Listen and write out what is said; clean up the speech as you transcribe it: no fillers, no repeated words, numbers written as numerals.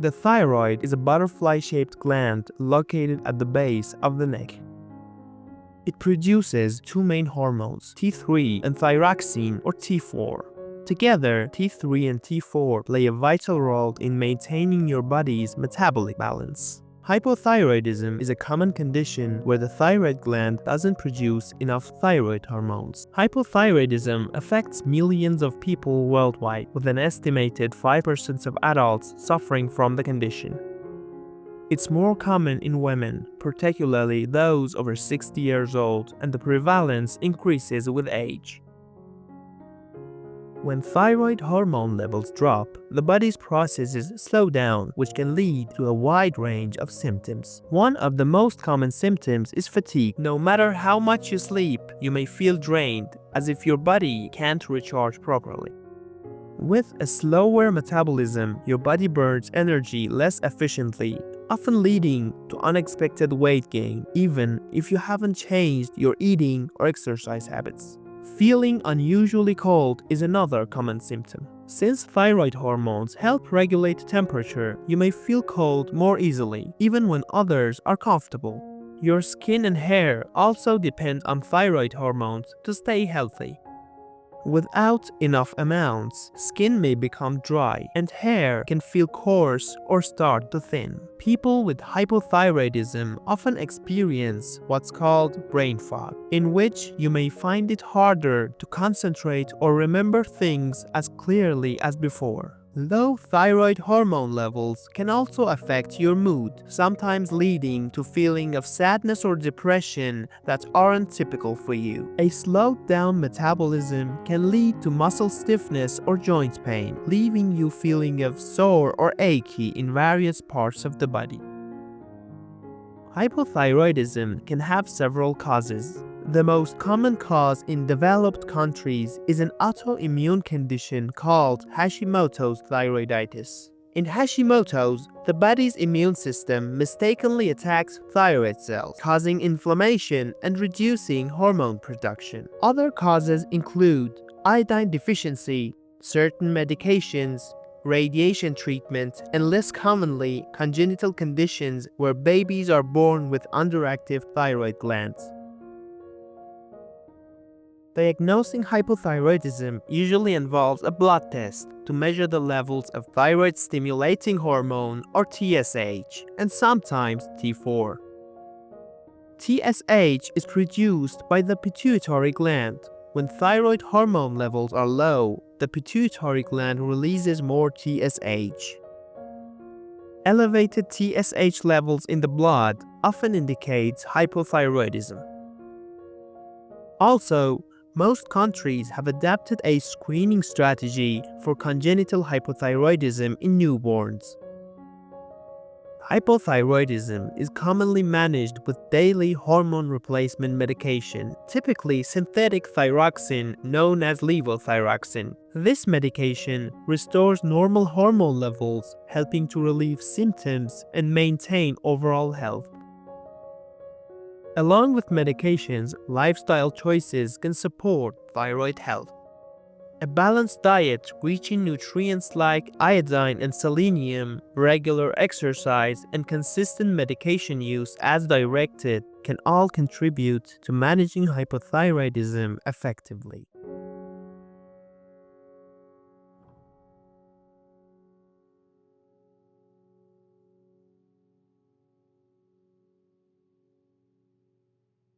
The thyroid is a butterfly-shaped gland located at the base of the neck. It produces two main hormones, T3 and thyroxine or T4. Together, T3 and T4 play a vital role in maintaining your body's metabolic balance. Hypothyroidism is a common condition where the thyroid gland doesn't produce enough thyroid hormones. Hypothyroidism affects millions of people worldwide, with an estimated 5% of adults suffering from the condition. It's more common in women, particularly those over 60 years old, and the prevalence increases with age. When thyroid hormone levels drop, the body's processes slow down, which can lead to a wide range of symptoms. One of the most common symptoms is fatigue. No matter how much you sleep, you may feel drained, as if your body can't recharge properly. With a slower metabolism, your body burns energy less efficiently, often leading to unexpected weight gain, even if you haven't changed your eating or exercise habits. Feeling unusually cold is another common symptom. Since thyroid hormones help regulate temperature, you may feel cold more easily, even when others are comfortable. Your skin and hair also depend on thyroid hormones to stay healthy. Without enough amounts, skin may become dry and hair can feel coarse or start to thin. People with hypothyroidism often experience what's called brain fog, in which you may find it harder to concentrate or remember things as clearly as before. Low thyroid hormone levels can also affect your mood, sometimes leading to feeling of sadness or depression that aren't typical for you. A slowed down metabolism can lead to muscle stiffness or joint pain, leaving you feeling of sore or achy in various parts of the body. Hypothyroidism can have several causes. The most common cause in developed countries is an autoimmune condition called Hashimoto's thyroiditis. In Hashimoto's, the body's immune system mistakenly attacks thyroid cells, causing inflammation and reducing hormone production. Other causes include iodine deficiency, certain medications, radiation treatment, and less commonly, congenital conditions where babies are born with underactive thyroid glands. Diagnosing hypothyroidism usually involves a blood test to measure the levels of thyroid-stimulating hormone or TSH, and sometimes T4. TSH is produced by the pituitary gland. When thyroid hormone levels are low, the pituitary gland releases more TSH. Elevated TSH levels in the blood often indicates hypothyroidism. Also, most countries have adapted a screening strategy for congenital hypothyroidism in newborns. Hypothyroidism is commonly managed with daily hormone replacement medication, typically synthetic thyroxine known as levothyroxine. This medication restores normal hormone levels, helping to relieve symptoms and maintain overall health. Along with medications, lifestyle choices can support thyroid health. A balanced diet rich in nutrients like iodine and selenium, regular exercise, and consistent medication use as directed can all contribute to managing hypothyroidism effectively.